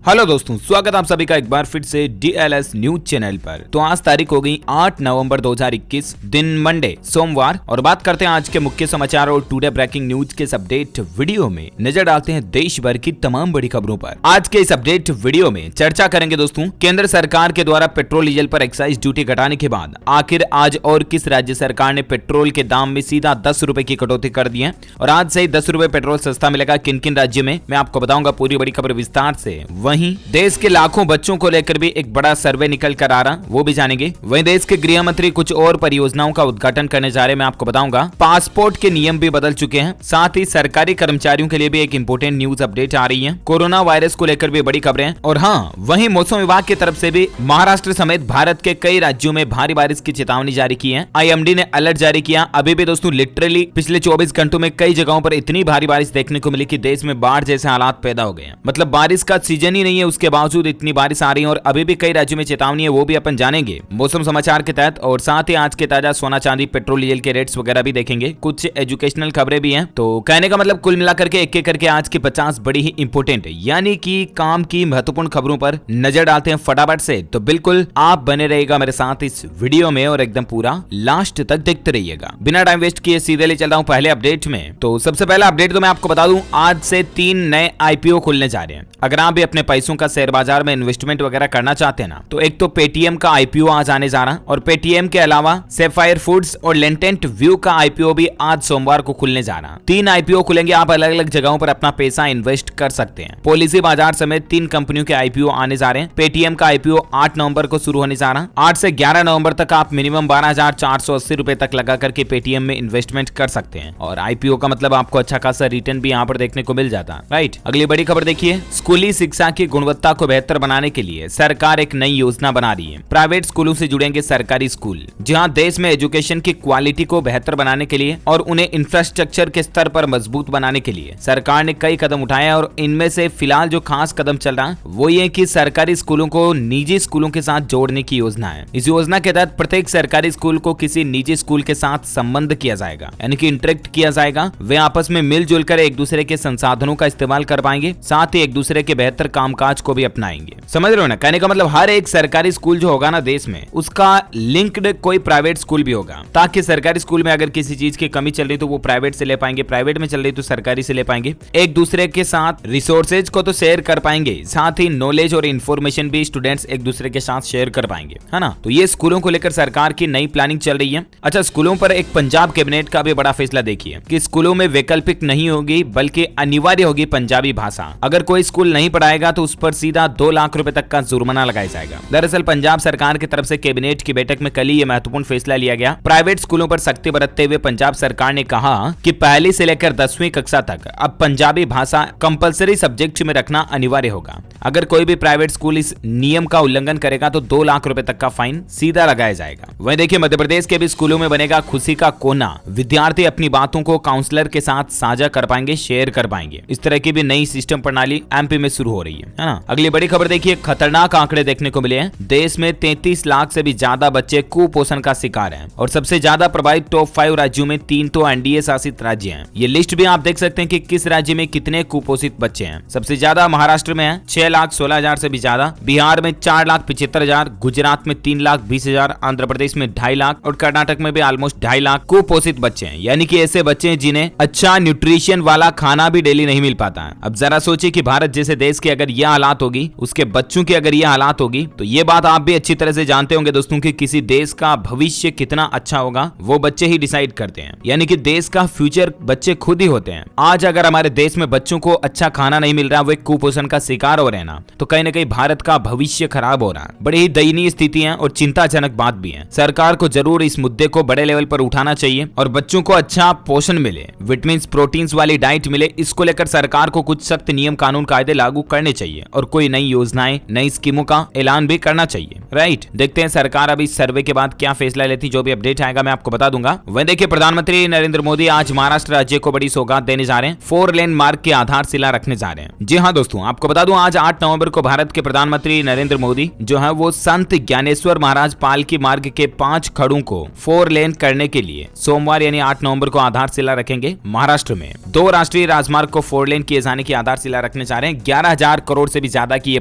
Hello दोस्तों, स्वागत आप सभी का एक बार फिर से DLS न्यूज चैनल पर। तो आज तारीख हो गई 8 नवंबर 2021, दिन मंडे सोमवार, और बात करते हैं आज के मुख्य समाचार और टुडे ब्रेकिंग न्यूज के इस अपडेट वीडियो में नजर डालते हैं देश भर की तमाम बड़ी खबरों पर। आज के इस अपडेट वीडियो में चर्चा करेंगे दोस्तों, केंद्र सरकार के द्वारा पेट्रोल डीजल पर एक्साइज ड्यूटी घटाने के बाद आखिर आज और किस राज्य सरकार ने पेट्रोल के दाम में सीधा 10 रुपए की कटौती कर दी है और आज से ही 10 रुपए पेट्रोल सस्ता मिलेगा किन किन राज्यों में, मैं आपको बताऊंगा पूरी बड़ी खबर विस्तार से। वहीं देश के लाखों बच्चों को लेकर भी एक बड़ा सर्वे निकल कर आ रहा, वो भी जानेंगे। वहीं देश के गृह मंत्री कुछ और परियोजनाओं का उद्घाटन करने जा रहे हैं, मैं आपको बताऊंगा। पासपोर्ट के नियम भी बदल चुके हैं, साथ ही सरकारी कर्मचारियों के लिए भी एक इंपोर्टेंट न्यूज अपडेट आ रही है। कोरोना वायरस को लेकर भी बड़ी खबरें हैं। और हाँ, वहीं मौसम विभाग की तरफ से भी महाराष्ट्र समेत भारत के कई राज्यों में भारी बारिश की चेतावनी जारी की है। IMD ने अलर्ट जारी किया। अभी भी दोस्तों लिटरली पिछले 24 घंटों में कई जगहों पर इतनी भारी बारिश देखने को मिली कि देश में बाढ़ जैसे हालात पैदा हो गए हैं। मतलब बारिश का सीजन ही नहीं है, उसके बावजूद इतनी बारिश आ रही है और अभी भी कई राज्यों में चेतावनी है, वो भी अपन जानेंगे मौसम समाचार के तहत। और साथ ही आज के ताजा सोना चांदी पेट्रोल डीजल के रेट्स वगैरह भी देखेंगे। कुछ एजुकेशनल खबरें भी हैं। तो कहने का मतलब कुल मिलाकर के एक एक करके आज की 50 बड़ी ही इंपोर्टेंट यानी कि काम की महत्वपूर्ण खबरों पर नजर डालते हैं फटाफट से। तो बिल्कुल आप बने रहिएगा मेरे साथ इस वीडियो में और एकदम पूरा लास्ट तक देखते रहिएगा। बिना टाइम वेस्ट किए सीधे ले चलता हूं पहले अपडेट में। तो सबसे पहला अपडेट तो मैं आपको बता दूं, आज से 3 नए IPO खुलने जा रहे हैं। अगर आप भी अपने पैसों का शेयर बाजार में इन्वेस्टमेंट वगैरह करना चाहते हैं ना, तो एक तो पेटीएम का IPO आज आने जा रहा, और पेटीएम के अलावा सेफायर फूड्स और लेंटेंट व्यू का IPO भी आज सोमवार को खुलने जा रहा। 3 IPO खुलेंगे, आप अलग अलग जगहों पर अपना पैसा इन्वेस्ट कर सकते हैं। पॉलिसी बाजार समेत 3 कंपनियों के IPO आने जा रहे हैं। पेटीएम का IPO 8 नवंबर को शुरू होने जा रहा। 8 से 11 नवंबर तक आप मिनिमम 12,480 रुपए तक लगा करके पेटीएम में इन्वेस्टमेंट कर सकते हैं, और IPO का मतलब आपको अच्छा खासा रिटर्न भी यहाँ पर देखने को मिल जाता है। राइट, अगली बड़ी खबर देखिए, स्कूली शिक्षा की गुणवत्ता को बेहतर बनाने के लिए सरकार एक नई योजना बना रही है। प्राइवेट स्कूलों से जुड़ेंगे सरकारी स्कूल, जहां देश में एजुकेशन की क्वालिटी को बेहतर बनाने के लिए और उन्हें इंफ्रास्ट्रक्चर के स्तर पर मजबूत बनाने के लिए सरकार ने कई कदम उठाए हैं। और इनमें से फिलहाल जो खास कदम चल रहा है वो ये कि सरकारी स्कूलों को निजी स्कूलों के साथ जोड़ने की योजना है। इस योजना के तहत प्रत्येक सरकारी स्कूल को किसी निजी स्कूल के साथ संबंध किया जाएगा, यानी कि इंटरेक्ट किया जाएगा। वे आपस में मिलजुल कर एक दूसरे के संसाधनों का इस्तेमाल कर पाएंगे, साथ ही एक दूसरे के बेहतर कामकाज को भी अपनाएंगे। समझ रहे हो ना? कहने का मतलब हर एक सरकारी स्कूल जो होगा ना देश में, उसका लिंक्ड कोई प्राइवेट स्कूल भी होगा, ताकि सरकारी स्कूल में अगर किसी चीज की कमी चल रही तो वो प्राइवेट से ले पाएंगे, प्राइवेट में चल रही तो सरकारी से ले पाएंगे। एक दूसरे के साथ रिसोर्सेज को तो शेयर कर पाएंगे, साथ ही नॉलेज और इन्फॉर्मेशन भी स्टूडेंट्स एक दूसरे के साथ शेयर कर पाएंगे, है ना? तो ये स्कूलों को लेकर सरकार की नई प्लानिंग चल रही है। अच्छा, स्कूलों पर एक पंजाब कैबिनेट का भी बड़ा फैसला देखिए कि स्कूलों में वैकल्पिक नहीं होगी बल्कि अनिवार्य होगी पंजाबी भाषा। अगर कोई स्कूल नहीं पढ़ाएगा तो उस पर सीधा 2 लाख रुपए तक का जुर्माना लगाया जाएगा। दरअसल पंजाब सरकार की तरफ से कैबिनेट की बैठक में कल ही यह महत्वपूर्ण फैसला लिया गया। प्राइवेट स्कूलों पर सख्ती बरतते हुए पंजाब सरकार ने कहा कि पहली से लेकर 10वीं कक्षा तक अब पंजाबी भाषा कंपलसरी सब्जेक्ट में रखना अनिवार्य होगा। अगर कोई भी प्राइवेट स्कूल इस नियम का उल्लंघन करेगा तो 2 लाख रुपए तक का फाइन सीधा लगाया जाएगा। वहीं देखिए, मध्य प्रदेश के भी स्कूलों में बनेगा खुशी का कोना। विद्यार्थी अपनी बातों को काउंसलर के साथ साझा कर पाएंगे, शेयर कर पाएंगे। इस तरह की भी नई सिस्टम प्रणाली MP में शुरू हो रही है ना? अगली बड़ी खबर देखिए, खतरनाक आंकड़े देखने को मिले हैं। देश में 33 लाख से भी ज्यादा बच्चे कुपोषण का शिकार हैं, और सबसे ज्यादा प्रभावित टॉप 5 राज्यों में 3 तो NDA शासित राज्य हैं। ये लिस्ट भी आप देख सकते हैं कि किस राज्य में कितने कुपोषित बच्चे हैं। सबसे ज्यादा महाराष्ट्र में है 6,16,000 से भी ज्यादा, बिहार में 4,75,000, गुजरात में 3,20,000, आंध्र प्रदेश में 2.5 लाख और कर्नाटक में भी ऑलमोस्ट 2.5 लाख कुपोषित बच्चे हैं। यानी कि ऐसे बच्चे हैं जिन्हें अच्छा न्यूट्रिशन वाला खाना भी डेली नहीं मिल पाता है। अब जरा सोचिए कि भारत जैसे देश की अगर यह हालात होगी, उसके बच्चों की अगर यह हालात होगी, तो ये बात आप भी अच्छी तरह से जानते होंगे दोस्तों कि किसी देश का भविष्य कितना अच्छा होगा वो बच्चे ही डिसाइड करते हैं। यानी कि देश का फ्यूचर बच्चे खुद ही होते हैं। आज अगर हमारे देश में बच्चों को अच्छा खाना नहीं मिल रहा, वे कुपोषण का शिकार हो रहे हैं ना, तो कहीं ना कहीं भारत का भविष्य खराब हो रहा है। बड़ी ही दयनीय स्थिति है और चिंताजनक बात भी है। सरकार को जरूर इस मुद्दे को बड़े लेवल पर उठाना चाहिए और बच्चों को अच्छा पोषण मिले, विटामिन प्रोटीन्स वाली डाइट मिले। इसको लेकर सरकार को कुछ सख्त नियम कानून कायदे लागू करने चाहिए और कोई नई योजनाएं नई स्कीमों का ऐलान भी करना चाहिए। राइट, देखते हैं सरकार अभी सर्वे के बाद क्या फैसला लेती। जो भी अपडेट आएगा मैं आपको बता दूंगा। वहीं देखिए, प्रधानमंत्री नरेंद्र मोदी आज महाराष्ट्र राज्य को बड़ी सौगात देने जा रहे हैं। 4 लेन मार्ग की आधारशिला रखने जा रहे हैं। जी हाँ दोस्तों, आपको बता दूं आज 8 नवंबर को भारत के प्रधानमंत्री नरेंद्र मोदी जो है वो संत ज्ञानेश्वर महाराज पालकी मार्ग के 5 खड़ों को 4 लेन करने के लिए सोमवार यानी 8 नवंबर को आधारशिला रखेंगे। महाराष्ट्र में 2 राष्ट्रीय राजमार्ग को 4 लेन किए जाने की आधारशिला रखने जा रहे हैं। 11,000 करोड़ करोड़ से भी ज्यादा की ये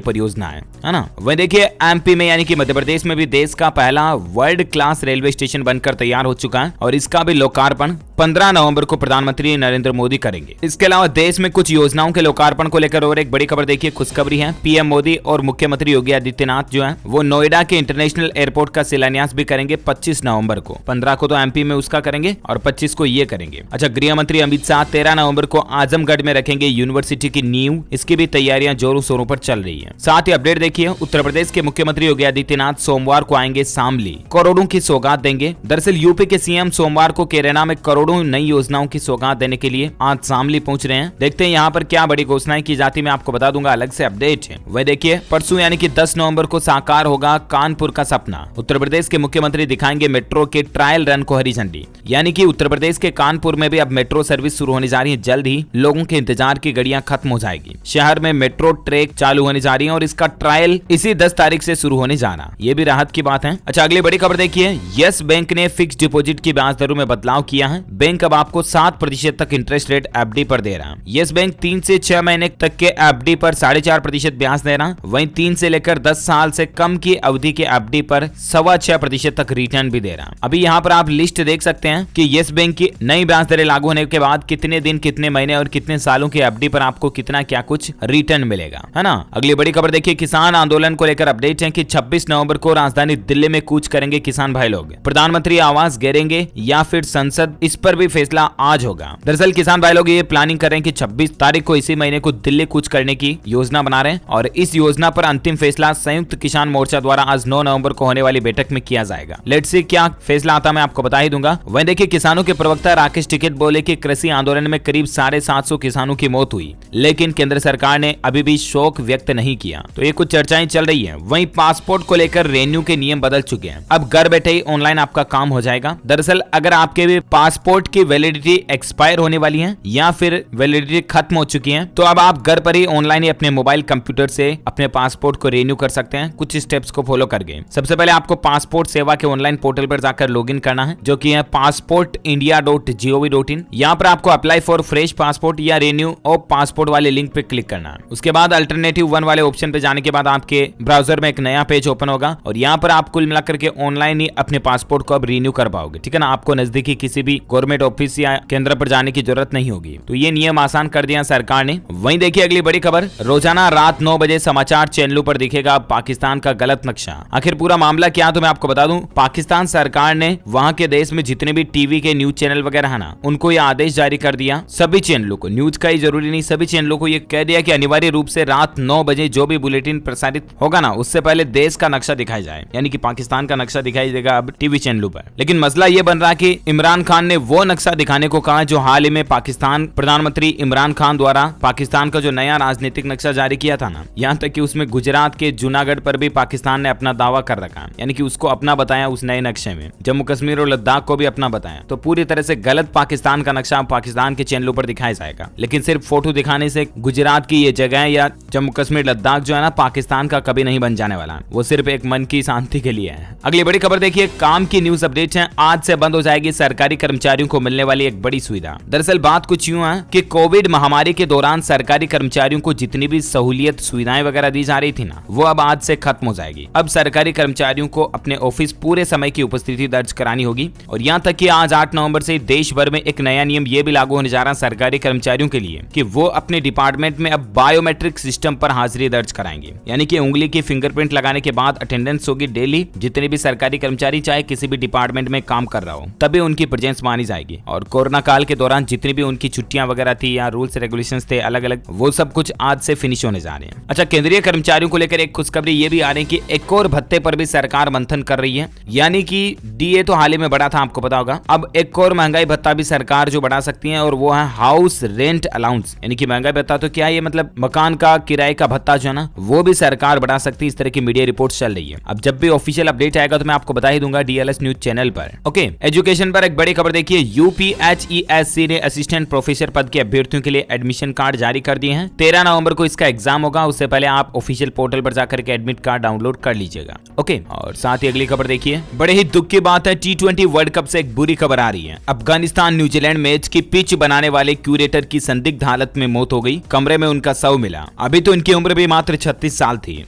परियोजना है ना। वहीं देखिए एमपी में यानी कि मध्य प्रदेश में भी देश का पहला वर्ल्ड क्लास रेलवे स्टेशन बनकर तैयार हो चुका है और इसका भी लोकार्पण 15 नवंबर को प्रधानमंत्री नरेंद्र मोदी करेंगे। इसके अलावा देश में कुछ योजनाओं के लोकार्पण को लेकर और एक बड़ी खबर देखिए, खुशखबरी है। पीएम मोदी और मुख्यमंत्री योगी आदित्यनाथ जो है वो नोएडा के इंटरनेशनल एयरपोर्ट का शिलान्यास भी करेंगे 25 नवंबर को। 15 को तो एमपी में उसका करेंगे और 25 को ये करेंगे। अच्छा, गृह मंत्री अमित शाह 13 नवंबर को आजमगढ़ में रखेंगे यूनिवर्सिटी की नींव। इसकी भी तैयारियां जोरों शोरों पर चल रही है। साथ ही अपडेट देखिए, उत्तर प्रदेश के मुख्यमंत्री योगी आदित्यनाथ सोमवार को आएंगे शामली, करोड़ों की सौगात देंगे। दरअसल यूपी के सीएम सोमवार को कैराना में करोड़ों नई योजनाओं की सौगात देने के लिए आज शामली पहुंच रहे हैं। देखते हैं यहाँ पर क्या बड़ी घोषणाएं की जाती, मैं आपको बता दूंगा, अलग से अपडेट है। वह देखिए परसों यानी कि 10 नवंबर को साकार होगा कानपुर का सपना। उत्तर प्रदेश के मुख्यमंत्री दिखाएंगे मेट्रो के ट्रायल रन को हरी झंडी। यानी कि उत्तर प्रदेश के कानपुर में भी अब मेट्रो सर्विस शुरू होने जा रही है। जल्द ही लोगों के इंतजार की घड़ियां खत्म हो जाएगी। शहर में मेट्रो ट्रैक चालू होने जा रही है और इसका ट्रायल इसी 10 तारीख से शुरू होने जा रहा। ये भी राहत की बात है। अच्छा, अगली बड़ी खबर देखिए, यस बैंक ने फिक्स डिपॉजिट की ब्याज दरों में बदलाव किया है। बैंक अब आपको 7% तक इंटरेस्ट रेट एफडी पर दे रहा है। यस बैंक 3 से 6 महीने तक के एफडी पर 4.5% ब्याज दे रहा। वहीं 3 से लेकर 10 साल से कम की अवधि के एफडी पर 6.25% तक रिटर्न भी दे रहा। अभी यहाँ पर आप लिस्ट देख सकते हैं कि यस बैंक की नई ब्याज दरें लागू होने के बाद कितने दिन, कितने महीने और कितने सालों की एफडी पर आपको कितना क्या कुछ रिटर्न मिलेगा, है ना। अगली बड़ी खबर देखिए, किसान आंदोलन को लेकर अपडेट है कि 26 नवंबर को राजधानी दिल्ली में कूच करेंगे किसान भाई लोग। प्रधानमंत्री आवास घेरेंगे या फिर संसद, इस पर भी फैसला आज होगा। दरअसल किसान भाई लोग ये प्लानिंग कर रहे हैं कि 26 तारीख को इसी महीने को दिल्ली कूच करने की योजना बना रहे हैं और इस योजना पर अंतिम फैसला संयुक्त किसान मोर्चा द्वारा आज 9 नवंबर को होने वाली बैठक में किया जाएगा। लेट्स सी क्या फैसला आता, मैं आपको बता ही दूंगा। वहीं देखिए किसानों के प्रवक्ता राकेश टिकैत बोले कि कृषि आंदोलन में करीब 750 किसानों की मौत हुई, लेकिन केंद्र सरकार ने अभी भी शोक व्यक्त नहीं किया। तो ये कुछ चर्चाएं चल रही है। वहीं पासपोर्ट को लेकर रेन्यू के नियम बदल चुके हैं। अब घर बैठे ही ऑनलाइन आपका काम हो जाएगा। दरअसल अगर आपके भी पासपोर्ट की वैलिडिटी एक्सपायर होने वाली है या फिर वैलिडिटी खत्म हो चुकी है, तो अब आप घर पर ही ऑनलाइन ही अपने मोबाइल कंप्यूटर से अपने पासपोर्ट को रेन्यू कर सकते हैं कुछ स्टेप्स को फॉलो करके। सबसे पहले आपको पासपोर्ट सेवा के ऑनलाइन पोर्टल पर जाकर लॉगिन करना है, जो कि है passportindia.gov.in। यहाँ पर आपको अप्लाई फॉर फ्रेश पासपोर्ट या रेन्यू ऑफ पासपोर्ट वाले लिंक पे क्लिक करना है। उसके बाद अल्टरनेटिव 1 वाले ऑप्शन पे जाने के बाद आपके ब्राउजर में एक नया पेज ओपन होगा और यहाँ पर आप कुल मिलाकर के ऑनलाइन ही अपने पासपोर्ट को अब रिन्यू कर पाओगे, ठीक है ना। आपको नजदीकी किसी भी गवर्नमेंट ऑफिस या केंद्र पर जाने की जरूरत नहीं होगी। तो ये नियम आसान कर दिया सरकार ने। वहीं देखिए अगली बड़ी खबर, रोजाना रात 9 बजे समाचार चैनलों पर दिखेगा पाकिस्तान का गलत नक्शा। आखिर पूरा मामला क्या, तो मैं आपको बता दूं, पाकिस्तान सरकार ने वहां के देश में जितने भी टीवी के न्यूज चैनल वगैरह है ना, उनको ये आदेश जारी कर दिया, सभी चैनलों को, न्यूज का ही जरूरी नहीं, सभी चैनलों को ये कह दिया कि अनिवार्य रूप से रात 9 बजे जो भी बुलेटिन प्रसारित होगा ना, उससे पहले देश का नक्शा दिखाया जाए, यानी कि पाकिस्तान का नक्शा दिखाई देगा अब टीवी चैनलों पर। लेकिन मसला ये बन रहा है कि इमरान खान ने वो नक्शा दिखाने को कहा जो हाल ही में पाकिस्तान प्रधानमंत्री इमरान खान द्वारा पाकिस्तान का जो नया राजनीतिक नक्शा जारी किया था ना, यहाँ तक कि उसमें गुजरात के जूनागढ़ पर भी पाकिस्तान ने अपना दावा कर रखा है, यानी कि उसको अपना बताया उस नए नक्शे में। जम्मू कश्मीर और लद्दाख को भी अपना बताया। तो पूरी तरह से गलत पाकिस्तान का नक्शा पाकिस्तान के चैनलों पर दिखाया जाएगा। लेकिन सिर्फ फोटो दिखाने से गुजरात की ये जगह या जम्मू कश्मीर लद्दाख जो है ना, पाकिस्तान का कभी नहीं बन जाने वाला। वो सिर्फ एक मन की शांति के लिए है। अगली बड़ी खबर देखिए, काम की न्यूज अपडेट है। आज से बंद हो जाएगी सरकारी कर्मचारियों को मिलने वाली एक बड़ी सुविधा। दरअसल बात कुछ यूं है कि कोविड महामारी के दौरान सरकारी कर्मचारियों को जितनी भी सहूलियत सुविधाएं वगैरह दी जा रही थी ना, वो अब आज से खत्म हो जाएगी। अब सरकारी कर्मचारियों को अपने ऑफिस पूरे समय की उपस्थिति दर्ज करानी होगी। और यहाँ तक कि आज 8 नवंबर से देश भर में एक नया नियम ये भी लागू होने जा रहा है सरकारी कर्मचारियों के लिए कि वो अपने डिपार्टमेंट में अब बायोमेट्रिक सिस्टम पर हाजिरी दर्ज कराएंगे, यानी कि उंगली की फिंगरप्रिंट लगाने के बाद अटेंडेंस होगी डेली। जितने भी सरकारी कर्मचारी चाहे किसी भी डिपार्टमेंट में काम कर रहा हो, तभी उनकी प्रेजेंस मानी जाएगी। और कोरोना काल के दौरान जितनी भी उनकी छुट्टियां वगैरह थी या रूल्स रेगुलेशंस थे अलग अलग, वो सब कुछ आज से फिनिश होने जा रहे हैं। अच्छा, केंद्रीय कर्मचारियों को लेकर एक खुशखबरी ये भी आ रही है कि एक और भत्ते पर भी सरकार मंथन कर रही है, यानी कि डीए तो हाल ही में बढ़ा था, आपको पता होगा। अब एक और महंगाई भत्ता भी सरकार जो बढ़ा सकती है, और वो है हाउस रेंट अलाउंस, यानी कि महंगाई भत्ता तो क्या है, ये मतलब मकान का किराए का भत्ता जो है ना, वो भी सरकार बढ़ा सकती है। इस तरह की मीडिया रिपोर्ट चल रही है। अब जब भी ऑफिशियल अपडेट आएगा तो मैं आपको बता ही दूंगा डीएलएस न्यूज चैनल पर। ओके, एजुकेशन पर एक बड़ी खबर देखिए, यूपीएचईएससी ने असिस्टेंट प्रोफेसर पद के अभ्यर्थियों के लिए एडमिशन कार्ड जारी कर दिए हैं। 13 नवंबर को इसका एग्जाम होगा, उससे पहले आप ऑफिशियल पोर्टल पर जाकर के एडमिट कार्ड डाउनलोड कर लीजिएगा। ओके, और साथ ही अगली खबर देखिए, बड़े ही दुख की बात है, T20 वर्ल्ड कप से एक बुरी खबर आ रही है। अफगानिस्तान न्यूजीलैंड मैच की पिच बनाने वाले क्यूरेटर की संदिग्ध हालत में मौत हो गई, कमरे में उनका शव मिला। अभी तो इनकी उम्र भी मात्र 36 साल थी।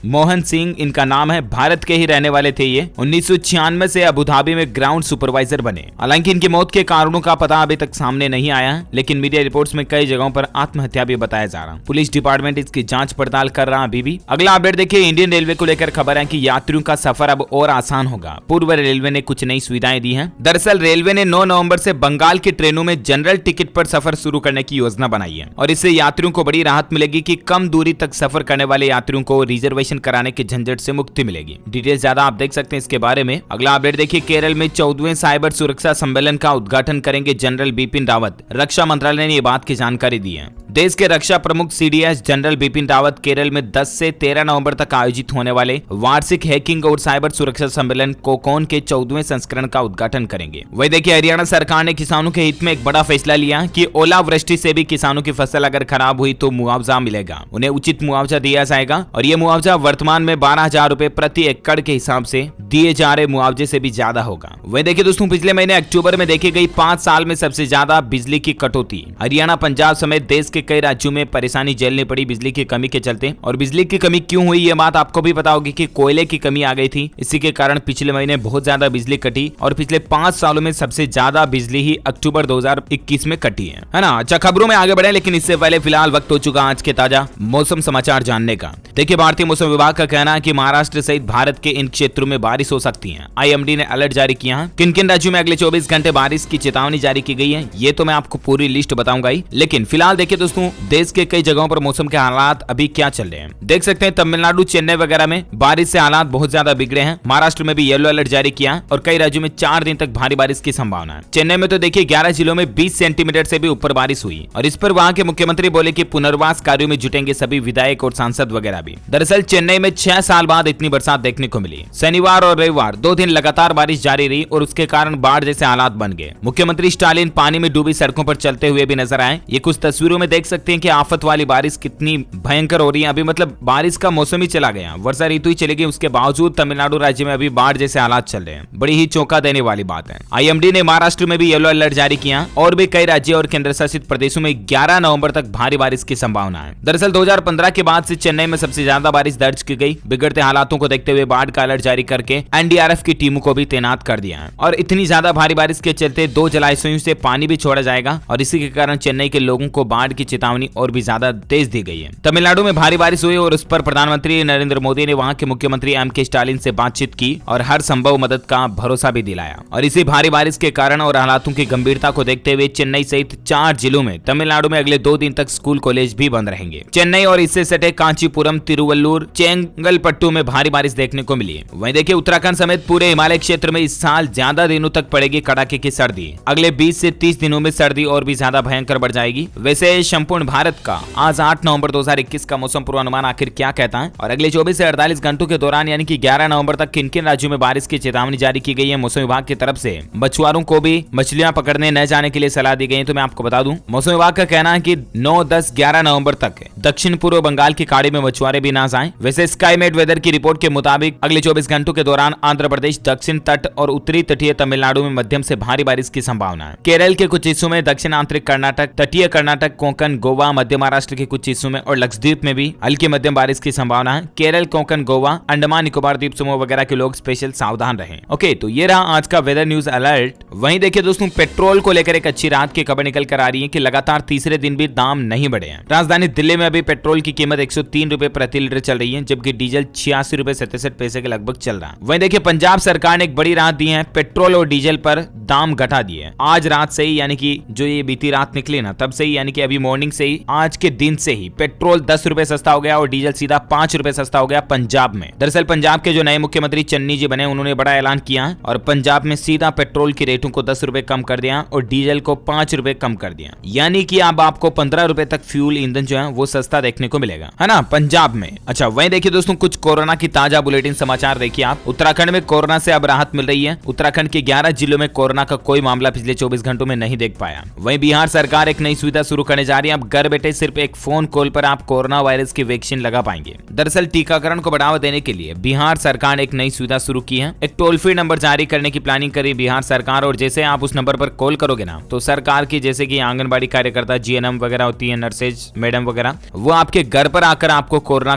मोहन सिंह इनका नाम है, भारत के ही रहने वाले थे ये। 1996 से अबू धाबी में ग्राउंड सुपरवाइजर बने। हालांकि इनकी मौत के कारणों का पता अभी तक सामने नहीं आया है, लेकिन मीडिया रिपोर्ट्स में कई जगहों पर आत्महत्या भी बताया जा रहा। पुलिस डिपार्टमेंट इसकी जांच पड़ताल कर रहा अभी भी। अगला अपडेट देखिए, इंडियन रेलवे को लेकर खबर है कि यात्रियों का सफर अब और आसान होगा। पूर्व रेलवे ने कुछ नई सुविधाएं दी हैं। दरअसल रेलवे ने 9 नवंबर से बंगाल की ट्रेनों में जनरल टिकट पर सफर शुरू करने की योजना बनाई है और इससे यात्रियों को बड़ी राहत मिलेगी कि कम दूरी तक सफर करने वाले यात्रियों को रिजर्वेशन कराने के झंझट से मुक्ति मिलेगी। डिटेल ज्यादा आप देख सकते हैं इसके बारे में। अगला अपडेट देखिए, केरल में 14वें साइबर सुरक्षा सम्मेलन का उद्घाटन करेंगे जनरल बिपिन रावत। रक्षा मंत्रालय ने ये बात की जानकारी दी है। देश के रक्षा प्रमुख CDS जनरल बिपिन रावत केरल में 10 से 13 नवंबर तक आयोजित होने वाले वार्षिक हैकिंग और साइबर सुरक्षा सम्मेलन कोकॉन के 14वें संस्करण का उद्घाटन करेंगे। वही देखिए, हरियाणा सरकार ने किसानों के हित में एक बड़ा फैसला लिया कि ओलावृष्टि से भी किसानों की फसल अगर खराब हुई तो मुआवजा मिलेगा। उन्हें उचित मुआवजा दिया जाएगा और ये मुआवजा वर्तमान में 12,000 रुपए प्रति एकड़ के हिसाब से दिए जा रहे मुआवजे से भी ज्यादा होगा। वही देखिए दोस्तों, पिछले महीने अक्टूबर में देखी गई 5 साल में सबसे ज्यादा बिजली की कटौती। हरियाणा, पंजाब समेत देश के कई राज्यों में परेशानी झेलनी पड़ी बिजली की कमी के चलते। और बिजली की कमी क्यों हुई ये बात आपको भी पता होगी कि कोयले की कमी आ गई थी। इसी के कारण पिछले महीने बहुत ज्यादा बिजली कटी और पिछले 5 सालों में सबसे ज्यादा बिजली ही अक्टूबर 2021 में कटी है ना। अच्छा, खबरों में आगे बढ़े, लेकिन इससे पहले फिलहाल वक्त हो चुका आज के ताजा मौसम समाचार जानने का। देखिए, भारतीय मौसम विभाग का कहना है कि महाराष्ट्र सहित भारत के इन क्षेत्रों में बारिश हो सकती है। IMD ने अलर्ट जारी किया है। किन किन राज्यों में अगले 24 घंटे बारिश की चेतावनी जारी की गई है ये तो मैं आपको पूरी लिस्ट बताऊंगा ही, लेकिन फिलहाल देखिए दोस्तों, देश के कई जगहों पर मौसम के हालात अभी क्या चल रहे हैं। देख सकते हैं तमिलनाडु, चेन्नई वगैरह में बारिश से हालात बहुत ज्यादा बिगड़े हैं। महाराष्ट्र में भी येलो अलर्ट जारी किया और कई राज्यों में 4 दिन तक भारी बारिश की संभावना है। चेन्नई में तो देखिए 11 जिलों में 20 सेंटीमीटर से भी ऊपर बारिश हुई और इस पर वहां के मुख्यमंत्री बोले कि पुनर्वास कार्यों में जुटेंगे सभी विधायक और सांसद वगैरह भी। दरअसल चेन्नई में 6 साल बाद इतनी बरसात देखने को मिली। शनिवार और रविवार 2 दिन लगातार बारिश जारी रही और उसके कारण बाढ़ जैसे हालात बन गए। मुख्यमंत्री स्टालिन पानी में डूबी सड़कों पर चलते हुए भी नजर आए। ये कुछ तस्वीरों में देख सकते हैं कि आफत वाली बारिश कितनी भयंकर हो रही है। अभी मतलब बारिश का मौसम ही चला गया, वर्षा ऋतु ही चली गई, उसके बावजूद तमिलनाडु राज्य में अभी बाढ़ जैसे हालात चल रहे हैं। बड़ी ही चौंका देने वाली बात है। IMD ने महाराष्ट्र में भी येलो अलर्ट जारी किया और भी कई राज्यों और केंद्र शासित प्रदेशों में 11 नवंबर तक भारी बारिश की संभावना है। दरअसल 2015 के बाद से चेन्नई में सबसे ज्यादा बारिश दर्ज की गई। बिगड़ते हालातों को देखते हुए बाढ़ का अलर्ट जारी करके NDRF की टीमों को भी तैनात कर दिया है और इतनी ज्यादा भारी बारिश के चलते 2 जलाशयों से पानी भी छोड़ा जाएगा और इसी के कारण चेन्नई के लोगों को बाढ़ की चेतावनी और भी ज्यादा तेज दी गई है। तमिलनाडु में भारी बारिश हुई और उस पर प्रधानमंत्री नरेंद्र मोदी ने वहां के मुख्यमंत्री MK स्टालिन से बातचीत की और हर संभव मदद का भरोसा भी दिलाया। और इसी भारी बारिश के कारण और हालातों की गंभीरता को देखते हुए चेन्नई सहित 4 जिलों में तमिलनाडु में अगले 2 दिन तक स्कूल कॉलेज भी बंद रहेंगे। चेन्नई और इससे सटे कांचीपुरम, तिरुवल्लुर, चेंगलपट्टू में भारी बारिश देखने को मिली। वहीं देखिए, उत्तराखंड समेत पूरे हिमालय क्षेत्र में इस साल ज्यादा दिनों तक पड़ेगी कड़ाके की सर्दी। अगले 20 से 30 दिनों में सर्दी और भी ज्यादा भयंकर बढ़ जाएगी। वैसे संपूर्ण भारत का आज 8 नवंबर 2021 का मौसम पूर्वानुमान आखिर क्या कहता है और अगले 24 से 48 घंटों के दौरान यानी कि 11 नवंबर तक किन किन राज्यों में बारिश की चेतावनी जारी की गई है मौसम विभाग की तरफ से। मछुआरों को भी मछलियां पकड़ने न जाने के लिए सलाह दी गई है। तो मैं आपको बता दूं, मौसम विभाग का कहना है कि 9, 10, 11 नवंबर तक दक्षिण पूर्व बंगाल की खाड़ी में मछुआरे भी ना जाएं। वैसे स्काईमेट वेदर की रिपोर्ट के मुताबिक अगले 24 घंटों के दौरान आंध्र प्रदेश, दक्षिण तट और उत्तरी तटीय तमिलनाडु में मध्यम से भारी बारिश की संभावना है। केरल के कुछ हिस्सों में, दक्षिण आंतरिक कर्नाटक, तटीय कर्नाटक, कोंकण, गोवा, मध्य महाराष्ट्र के कुछ हिस्सों में और लक्षद्वीप में भी हल्की मध्यम बारिश की संभावना है। केरल, कोंकण, गोवा, अंडमान निकोबार द्वीप समूह वगैरह के लोग स्पेशल सावधान रहें। ओके, तो ये रहा आज का वेदर न्यूज अलर्ट। वहीं देखिए दोस्तों, पेट्रोल को लेकर एक अच्छी रात की खबर निकल कर आ रही है कि लगातार तीसरे दिन भी दाम नहीं बढ़े हैं। राजधानी दिल्ली में अभी पेट्रोल की कीमत 103 रुपए प्रति लीटर चल रही है, जबकि डीजल 86 रुपए 67 पैसे के लगभग चल रहा है। वहीं देखिए, पंजाब सरकार ने एक बड़ी राहत दी है, पेट्रोल और डीजल पर दाम घटा दिए। आज रात से ही यानी कि जो ये बीती रात निकली ना, तब से ही यानी कि अभी मॉर्निंग से ही, आज के दिन से ही पेट्रोल 10 रुपए सस्ता हो गया और डीजल सीधा 5 रुपए सस्ता हो गया पंजाब में। दरअसल पंजाब के जो नए मुख्यमंत्री चन्नी जी बने, उन्होंने बड़ा ऐलान किया और पंजाब में सीधा पेट्रोल की रेटों को 10 रुपए कम कर दिया और डीजल को 5 रुपए कम कर दिया। यानी कि अब आपको 15 रुपए तक फ्यूल ईंधन जो है वो सस्ता देखने को मिलेगा, है ना, पंजाब में। अच्छा, वहीं देखिए दोस्तों, कुछ कोरोना की ताजा बुलेटिन समाचार देखिए आप। उत्तराखंड में कोरोना से अब राहत मिल रही है। उत्तराखंड के 11 जिलों में कोरोना का कोई मामला पिछले 24 घंटों में नहीं देख पाया। वहीं बिहार सरकार एक नई सुविधा शुरू करने जा रही है। अब घर बैठे सिर्फ एक फोन कॉल पर आप कोरोना वायरस की वैक्सीन लगा पाएंगे। दरअसल टीकाकरण को बढ़ावा देने के लिए बिहार सरकार ने एक नई सुविधा शुरू की है। एक टोल फ्री नंबर जारी करने की प्लानिंग करी बिहार सरकार और जैसे आप उस नंबर पर कॉल करोगे ना, तो सरकार की जैसे कि आंगनबाड़ी कार्यकर्ता, GNM वगैरह होती है, नर्सेज मैडम वगैरह, वो आपके घर पर आकर आपको कोरोना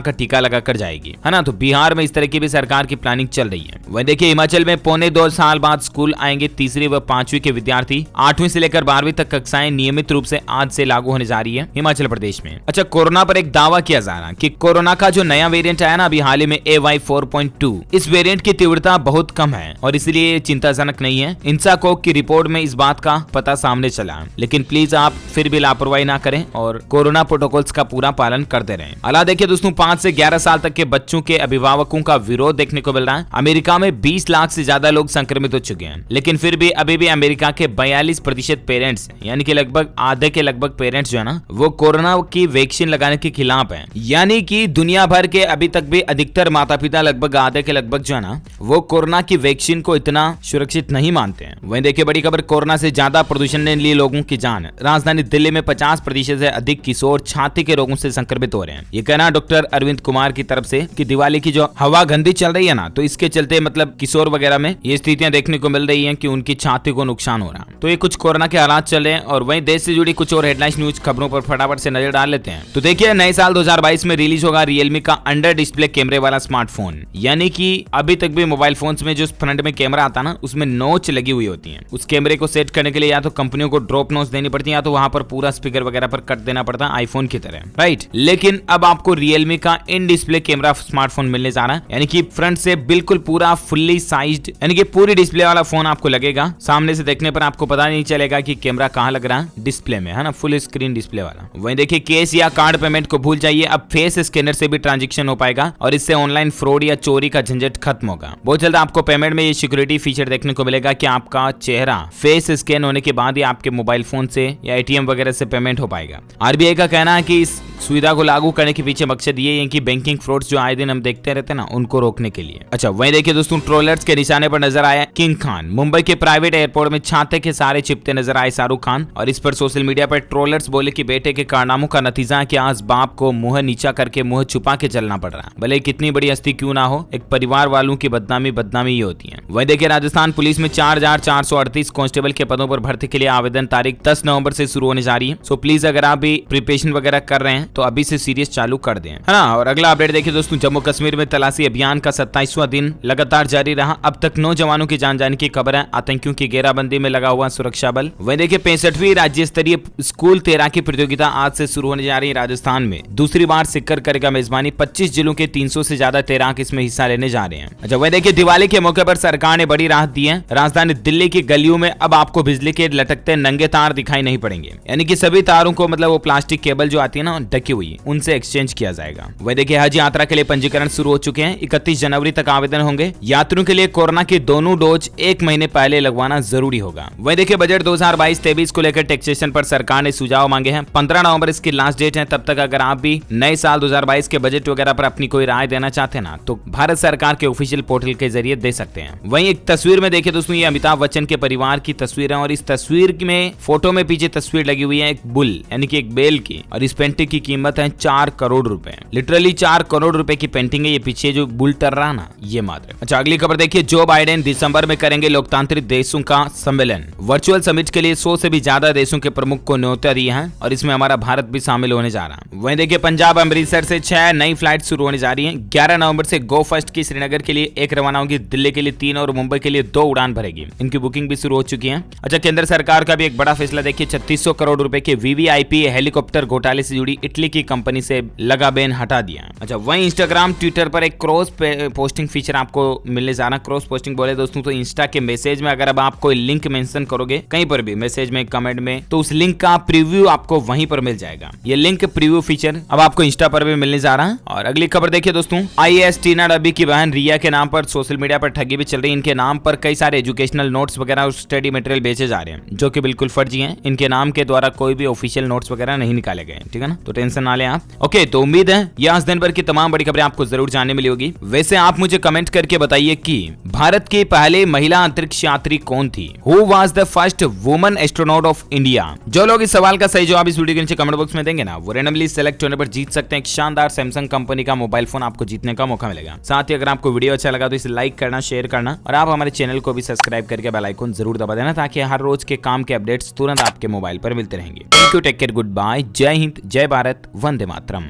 का टीका लगाकर जाएगी, है ना। तो बिहार में इस तरह की भी सरकार की प्लानिंग चल रही है। वहीं देखिए हिमाचल में 1.25 साल बाद स्कूल आएंगे तीसरी व 5वीं के विद्यार्थी। 8वीं से लेकर 12वीं तक कक्षाएं नियमित रूप से आज से लागू होने जा रही है हिमाचल प्रदेश में। अच्छा, कोरोना पर एक दावा किया जा रहा है कि कोरोना का जो नया वेरिएंट आया ना अभी हाल ही में AY4.2, इस वेरिएंट की तीव्रता बहुत कम है और इसलिए चिंताजनक नहीं है। इंसाकोक की रिपोर्ट में इस बात का पता सामने चला, लेकिन प्लीज आप फिर भी लापरवाही ना करें और कोरोना प्रोटोकॉल्स का पूरा पालन करते रहें। अला देखिए दोस्तों, 5 से 11 साल तक के बच्चों के अभिभावकों का विरोध देखने को मिल रहा है। अमेरिका में 20 लाख से ज्यादा लोग संक्रमित हो चुके हैं, लेकिन फिर भी अभी भी अमेरिका के 42% पेरेंट्स यानी कि लगभग आधे के लगभग पेरेंट्स जो है ना वो कोरोना की वैक्सीन लगाने के खिलाफ हैं। यानी कि दुनिया भर के अभी तक भी अधिकतर माता पिता लगभग आधे के लगभग जो है ना वो कोरोना की वैक्सीन को इतना सुरक्षित नहीं मानते हैं। वहीं देखिए बड़ी खबर, कोरोना से ज्यादा प्रदूषण ने ली लोगों की जान। राजधानी दिल्ली में 50% से अधिक किशोर छाती के रोगों से संक्रमित हो रहे हैं। ये कहना डॉक्टर अरविंद कुमार की तरफ से कि दिवाली की जो हवा गंदी चल रही है ना, तो इसके चलते मतलब किशोर वगैरह में ये स्थितियां देखने को मिल रही हैं कि उनकी छाती को नुकसान हो रहा है। तो ये कुछ कोरोना के हालात चल रहे हैं और वहीं देश से जुड़ी कुछ और हेडलाइंस न्यूज खबरों पर फटाफट से नजर डाल लेते हैं। तो देखिए नए साल 2022 में रिलीज होगा रियलमी का अंडर डिस्प्ले कैमरे वाला स्मार्टफोन। यानी कि अभी तक भी मोबाइल फोन्स में जो फ्रंट में कैमरा आता ना उसमें नोच लगी हुई होती है। उस कैमरे को सेट करने के लिए या तो कंपनियों को ड्रॉप नोच देनी पड़ती है या तो वहां पर पूरा स्पीकर वगैरह पर कट देना पड़ता है आईफोन की तरह, राइट। लेकिन अब आपको रियलमी का इन डिस्प्ले कैमरा स्मार्टफोन मिलने जा रहा है। यानी कि फ्रंट से बिल्कुल पूरा फुल्ली साइज्ड यानी कि पूरी डिस्प्ले वाला फोन आपको लगेगा। सामने से देखने पर आपको पता नहीं चलेगा कि कैमरा कहां लग रहा है, डिस्प्ले में, है ना, फुल स्क्रीन डिस्प्ले वाला। वहीं देखिए केस या कार्ड पेमेंट को भूल जाइए, अब फेस स्कैनर से भी ट्रांजैक्शन हो पाएगा और इससे ऑनलाइन फ्रॉड या चोरी का झंझट खत्म होगा। बहुत जल्द आपको पेमेंट में ये सिक्योरिटी फीचर देखने को मिलेगा कि आपका चेहरा फेस स्कैन होने के बाद ही आपके मोबाइल फोन से या ATM वगैरह से पेमेंट हो पाएगा। RBI का कहना है कि इस सुविधा को लागू करने के पीछे मकसद ये है कि बैंकिंग फ्रॉड्स जो आए दिन हम देखते रहते हैं ना उनको रोकने के लिए। अच्छा, वहीं देखिए दोस्तों, ट्रोलर्स के निशाने पर नजर आया किंग खान। मुंबई के प्राइवेट एयरपोर्ट में छाते के सारे चिपते नजर आए शाहरुख खान और इस पर सोशल मीडिया पर ट्रोलर्स बोले कि बेटे के कारनामों का नतीजा है कि आज बाप को मुंह नीचा करके मुंह छुपा के चलना पड़ रहा है। भले कितनी बड़ी हस्ती क्यों ना हो, एक परिवार वालों की बदनामी ही होती है। वहीं देखिए राजस्थान पुलिस में 4438 कांस्टेबल के पदों पर भर्ती के लिए आवेदन तारीख 10 नवंबर से शुरू होने जा रही है। सो प्लीज अगर आप भी प्रिपरेशन वगैरह कर रहे हैं तो अभी से सीरियस चालू कर दें, है ना। और अगला अपडेट देखिए दोस्तों, जम्मू कश्मीर में तलाशी अभियान का 27वां दिन लगातार जारी रहा। अब तक 9 जवानों की जान जाने की खबर है। आतंकियों की घेराबंदी में लगा हुआ सुरक्षा बल। वहीं देखिए 65वीं राज्य स्तरीय स्कूल तैराकी प्रतियोगिता आज से शुरू होने जा रही है राजस्थान में। दूसरी बार सिक्कर करेगा मेजबानी। 25 जिलों के 300 से ज्यादा तैराक इसमें हिस्सा लेने जा रहे हैं। अच्छा, वहीं देखिए दिवाली के मौके पर सरकार ने बड़ी राहत दी है। राजधानी दिल्ली की गलियों में अब आपको बिजली के लटकते नंगे तार दिखाई नहीं पड़ेंगे। यानी कि सभी तारों को मतलब वो प्लास्टिक केबल जो आती है ना ढकी हुई, उनसे एक्सचेंज किया जाएगा। वही देखिए हज यात्रा के लिए पंजीकरण शुरू हो चुके हैं। 31 जनवरी तक आवेदन होंगे। यात्रियों के लिए कोरोना की दोनों डोज 1 महीने पहले लगवाना जरूरी होगा। वही देखिए बजट 2022-23 को लेकर टैक्सेशन पर सरकार ने सुझाव मांगे हैं। 15 नवंबर इसकी लास्ट डेट है। तब तक अगर आप भी नए साल 2022 के बजट वगैरह पर अपनी कोई राय देना चाहते हैं ना तो भारत सरकार के ऑफिशियल पोर्टल के जरिए दे सकते हैं। वहीं एक तस्वीर में देखिए दोस्तों, ये अमिताभ बच्चन के परिवार की तस्वीर है और इस तस्वीर में फोटो में पीछे तस्वीर लगी हुई है एक बुल यानी कि एक बेल की और इस पेंटिंग की कीमत है 4 करोड़ रुपए। लिटरली 4 करोड़ रुपए की पेंटिंग है। ये पीछे जो बुल तर रहा ना ये मात्र। अच्छा, अगली खबर देखिए, जो बाइडेन दिसंबर में करेंगे लोकतांत्रिक देशों का सम्मेलन। वर्चुअल समिट के लिए 100 से भी ज्यादा देशों के प्रमुख को न्योता दिया है और इसमें हमारा भारत भी शामिल होने जा रहा है। वहीं देखिए पंजाब अमृतसर से 6 नई फ्लाइट शुरू होने जा रही है। 11 नवंबर से गो फर्स्ट की श्रीनगर के लिए 1 रवाना होगी, दिल्ली के लिए 3 और मुंबई के लिए 2 उड़ान भरेगी। इनकी बुकिंग भी शुरू हो चुकी है। अच्छा, केंद्र सरकार का भी एक बड़ा फैसला देखिए, 3600 करोड़ रुपए के VVIP हेलीकॉप्टर घोटाले से जुड़ी इटली की कंपनी से लगा बैन हटा दिया। अच्छा, वहीं इंस्टाग्राम ट्विटर पर एक क्रॉस पोस्टिंग फीचर आपको मिलने जा रहा। क्रॉस पोस्टिंग बोले दोस्तों तो इंस्टा के मैसेज में अगर अब आप कोई लिंक मेंशन करोगे कहीं पर भी मैसेज में कमेंट में तो उस लिंक का प्रीव्यू आपको वहीं पर मिल जाएगा। ये लिंक प्रीव्यू फीचर अब आपको इंस्टा पर भी मिलने जा रहा है। और अगली खबर देखिए दोस्तों, IAS टीना डब्बी की बहन रिया के नाम पर सोशल मीडिया पर ठगी भी चल रही है। इनके नाम पर कई सारे एजुकेशनल नोट्स वगैरह और स्टडी मटेरियल बेचे जा रहे हैं जो कि बिल्कुल फर्जी हैं। इनके नाम के द्वारा कोई भी ऑफिशियल नोट्स वगैरह नहीं निकाले गए, ठीक है ना, तो टेंशन ना लें आप। ओके, तो उम्मीद है ये आज दिन भर की तमाम बड़ी खबरें आपको जरूर जानने मिली होगी। वैसे आप मुझे कमेंट करके बताइए कि भारत की पहले महिला अंतरिक्ष यात्री कौन थी? Who was the first woman astronaut of India? जो लोग इस सवाल का सही जवाब इस वीडियो के नीचे कमेंट बॉक्स में देंगे ना वो रैंडमली सेलेक्ट होने पर जीत सकते हैं एक शानदार सैमसंग कंपनी का मोबाइल फोन आपको जीतने का मौका मिलेगा। साथ ही अगर आपको वीडियो अच्छा लगा तो इसे लाइक करना, शेयर करना और आप हमारे चैनल को भी सब्सक्राइब करके बेल आइकन जरूर दबा देना ताकि हर रोज के काम के अपडेट्स तुरंत आपके मोबाइल पर मिलते रहेंगे। Thank you, take care, good bye, जय हिंद, जय भारत, वंदे मातरम।